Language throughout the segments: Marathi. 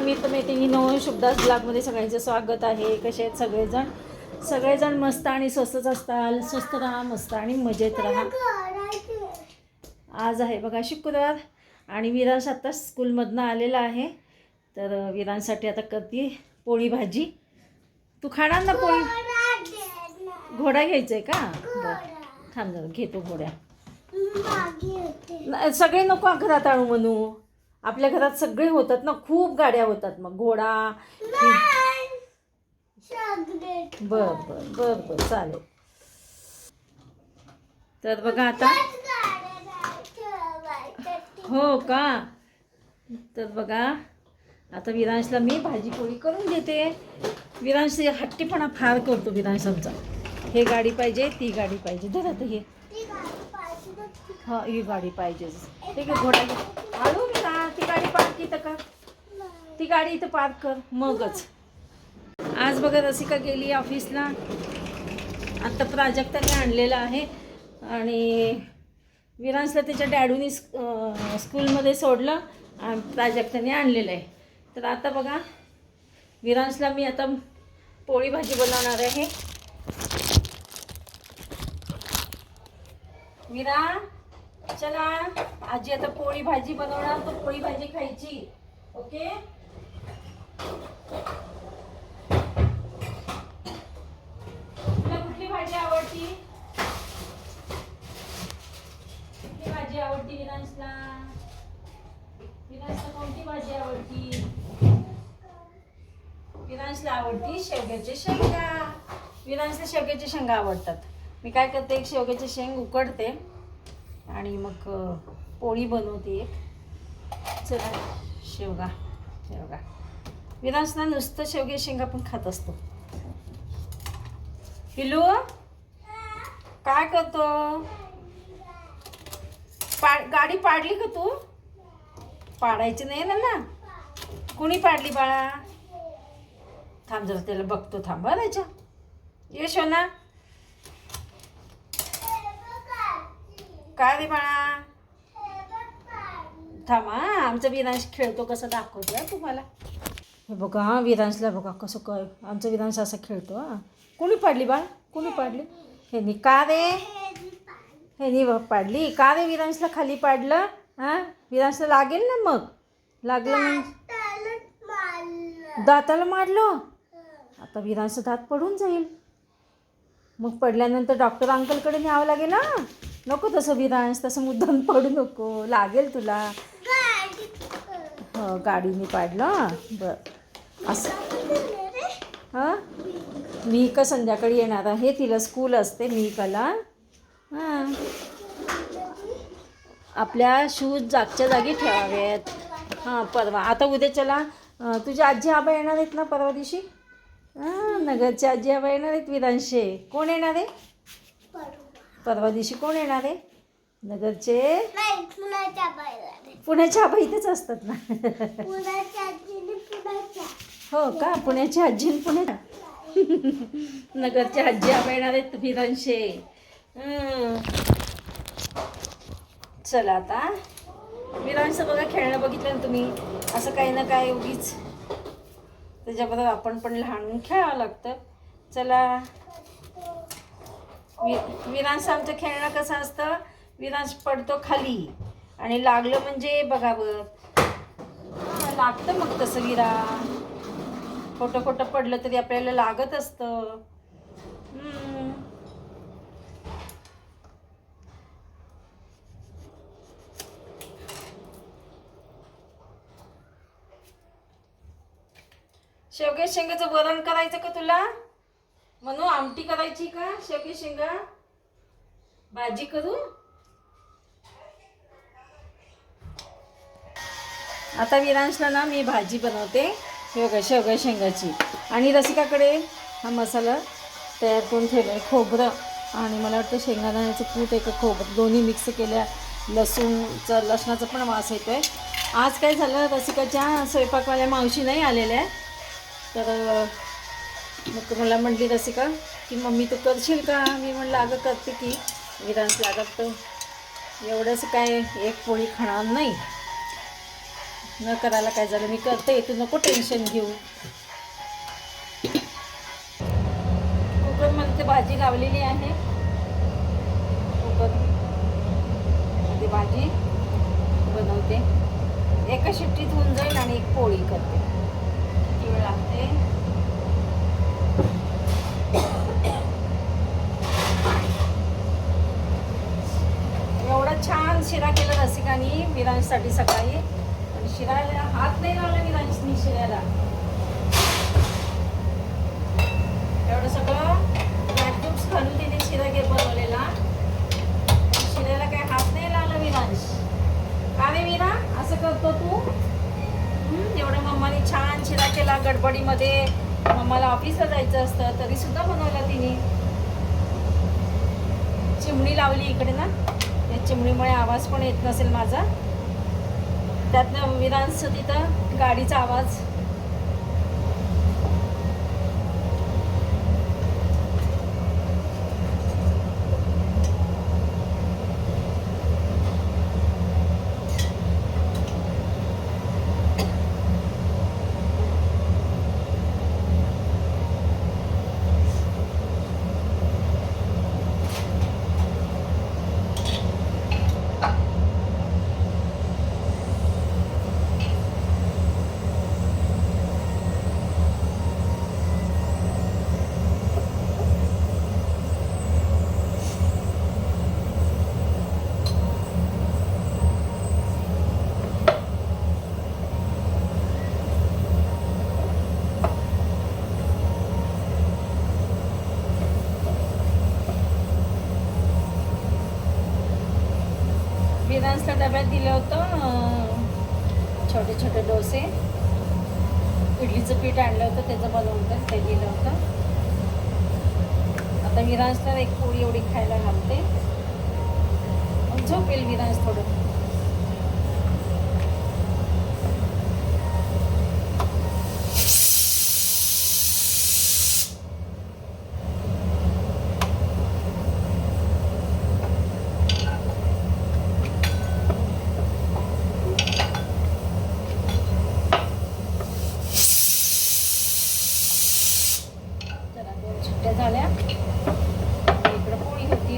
मित्रमैत्रिणींनो, शुभदास ब्लॉगमध्ये सगळ्यांचं स्वागत आहे. कसे आहेत सगळेजण? सगळेजण मस्त आणि स्वस्तच असताल. स्वस्त राहा, मस्त आणि मजेत राहा. आज आहे बघा शुक्रवार आणि विरांश आता स्कूलमधनं आलेला आहे. तर विरांसाठी आता करते पोळी भाजी. तू खाणार ना पोळी? घोडा घ्यायचा आहे का? बरं थांब जरा घेतो घोड्या. सगळे नको घरात आणू म्हणू. आपल्या घरात सगळे होतात ना, खूप गाड्या होतात. मग घोडा बर बर बर बर चालेल. तर बघा आता हो का. तर बघा आता विरांशला मी भाजी पोळी करून देते. विरांश हट्टीपणा फार करतो विरांश आमचा. हे गाडी पाहिजे, ती गाडी पाहिजे. धर आता हे. हा ही गाडी पाहिजे. ठीक आहे घोडा हळू ना. ती गाडी पार्क इथं कर. ती गाडी इथं पार्क कर मगच. आज बघा रसिका गेली ऑफिसला. आत्ता प्राजक्ताने आणलेलं आहे आणि विरांशला त्याच्या डॅडूनी स्कूलमध्ये सोडलं आणि प्राजक्ताने आणलेलं आहे. तर आता बघा विरांशला मी आता पोळी भाजी बनवणार आहे. विरा चला, आजी आता पोळी भाजी बनवणार. तर पोळी भाजी खायची. ओके. तुला कुठली भाजी आवडती? कुठली भाजी आवडती विरांशला? विरांशला कोणती भाजी आवडती? विरांशला आवडती शेवग्याचे शेंगा. विरांशला शेवग्याचे शेंगा आवडतात. मी काय करते, एक शेवग्याचे शेंग उकडते आणि मग पोळी बनवते एक. चला शेवगा शेवगा. विरांशला नुसतं शेवगे शेंगा पण खात असतो. पिलू काय करतो? गाडी पाडली का तू? पाडायची नाही ना. कुणी पाडली बाळा? थांब जरा त्याला बघतो. थांब त्याच्या यश हो ना. काय रे बाळा? थांबा आमचा विरांश खेळतो कसं दाखवतो तुम्हाला. हे बघा हा विरांशला बघा कसं काय आमचा विरांश असा खेळतो. कोणी पाडली बाळा? कोणी पाडली? ह्यानी का रे? ह्यानी पाडली का रे? विरांशला खाली पाडलं. हां विरांशला लागेल ना. मग लागलं म्हणजे दाताला मारलं. आता विरांशचं दात पडून जाईल. मग पडल्यानंतर डॉक्टर अंकलकडे न्यावं लागेल ना. नको तसं विरांश, तसं मुद्दाम पडू नको. लागेल तुला. हो गाडीने पाडलं. बरं असं. हां मी का संध्याकाळी येणार आहे. तिला स्कूल असते मी कला. हां आपल्या शूज जागच्या जागी ठेवावेत. हां परवा आता उद्याच्याला तुझी आजी आबा येणार आहेत ना परवा दिवशी. हां नगरचे आजी आबा येणार आहेत. विरांशे कोण येणार आहे परवा दिवशी? कोण येणार आहे नगरचे? पुण्याच्या आबा इथेच असतात ना. हो का. पुण्याची आजी पुण्याच्या नगरच्या आजी आबा येणार आहेत विरांशे. चला आता विरांशचं बघा खेळणं बघितलं ना तुम्ही. असं काही ना काय उगीच त्याच्याबरोबर आपण पण लहान खेळावं लागतं. चला विरांश आमचं खेळणं कसं असतं. विरांश पडतो खाली आणि लागलं म्हणजे बघा बघ लागतं. मग तसं विरा खोटं खोटं पडलं तरी आपल्याला लागत असतं. शेवगे शेंगाचं वरण करायचं का तुला? म्हणू आमटी करायची का? शेवगे शेंगा भाजी करू? आता विरांशला ना मी भाजी बनवते शेवगा शेंगाची. आणि रसिकाकडे हा मसाला तयार करून ठेवला आहे. खोबरं आणि मला वाटतं शेंगादाण्याचं कूट एक खोबरं दोन्ही मिक्स केल्या. लसणाचा पण वास येतो आहे. आज काय झालं, रसिकाच्या स्वयंपाकवाल्या मावशी नाही आलेल्या. तर मग मला म्हटली रसिका की मम्मी तू करशील का? मी म्हणलं अगं करते की. विरांश लागत तर एवढंच काय एक पोळी खाणार नाही. न करायला काय झालं, मी करते, तू नको टेन्शन घेऊ. कुकरमध्ये भाजी लावलेली आहे. कुकरमध्ये भाजी बनवते. एका शिट्टीत होऊन जाईल आणि एक पोळी करते. किती वेळ लागते? एवढा छान शिरा केला रसिकानी विरांशसाठी सकाळी. आणि शिरायला हात नाही लावला विरांशनी शिऱ्याला. एवढं सगळं ड्रायफ्रुट्स घालून तिने शिरा बनवलेला. शिऱ्याला काय हात नाही लावला विरांश. का रे विरा असं करतो तू? एवढं मम्माने छान शिरा केला गडबडीमध्ये. मम्माला ऑफिसला जायचं असतं तरी सुद्धा बनवला तिने. चिमणी लावली इकडे ना, या चिमणीमुळे आवाज पण येत नसेल माझा. त्यातनं विरांचं तिथं गाडीचा आवाज. विरांसला डब्यात दिलं होतं छोटे छोटे डोसे. इडलीचं पीठ आणलं होतं त्याचं बनवून ते दिलं होतं. आता विरांसला एक पोळी एवढी खायला घालते. मग झोपेल विरांस थोडं. झाल्या. इकडं पोळी होती.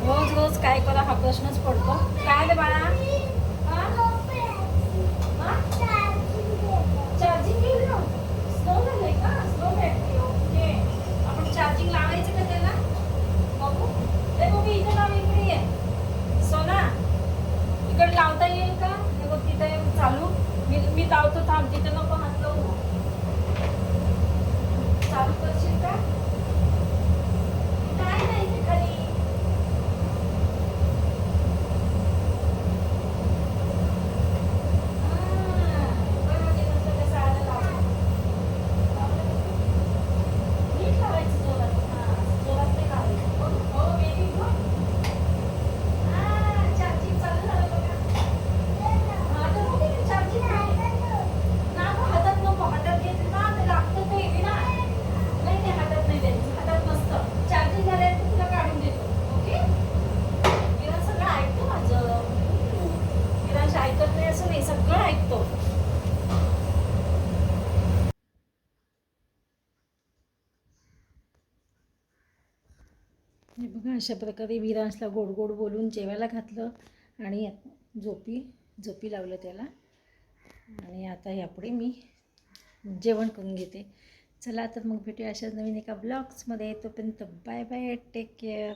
रोज रोज काय करा हा प्रश्नच पडतो. काय रे बाळा? चार्जिंग घेऊन स्लो झालंय का? Slow battery. ओके, आपण चार्जिंग लावायचं का त्याला? बघू. ते बघू इथे लाव. इकडे ये सोना. इकडे लावता येईल का? तिथे चालू. मी लावतो, थांब. तिथे नको हात लावू. चालू करशील का? काय नाही ते खाली. नीट लावायचं जोरात. जोरात नाही लावायचं. हो बेबी हो. चार्जिंग चालू झालं बघा. हातात घेतली ना ते लागतं ते विना. नाही हातात नाही द्यायचं. हातात नसतं. चार्जिंग झाल्यानंतर तुला काढून देतो. ओके. विराज सगळं ऐकतो माझं. विराज ऐकत नाही असं नाही, सगळं ऐकतो. हे बघा, अशा प्रकारे विरांशला गोड गोड बोलून जेवायला घातलं आणि झोपी लावलं त्याला. आणि आता यापुढे मी जेवण करून घेते. चला तर मग भेटूया अशाच नवीन एका ब्लॉग्समध्ये. तोपर्यंत बाय बाय, टेक केअर.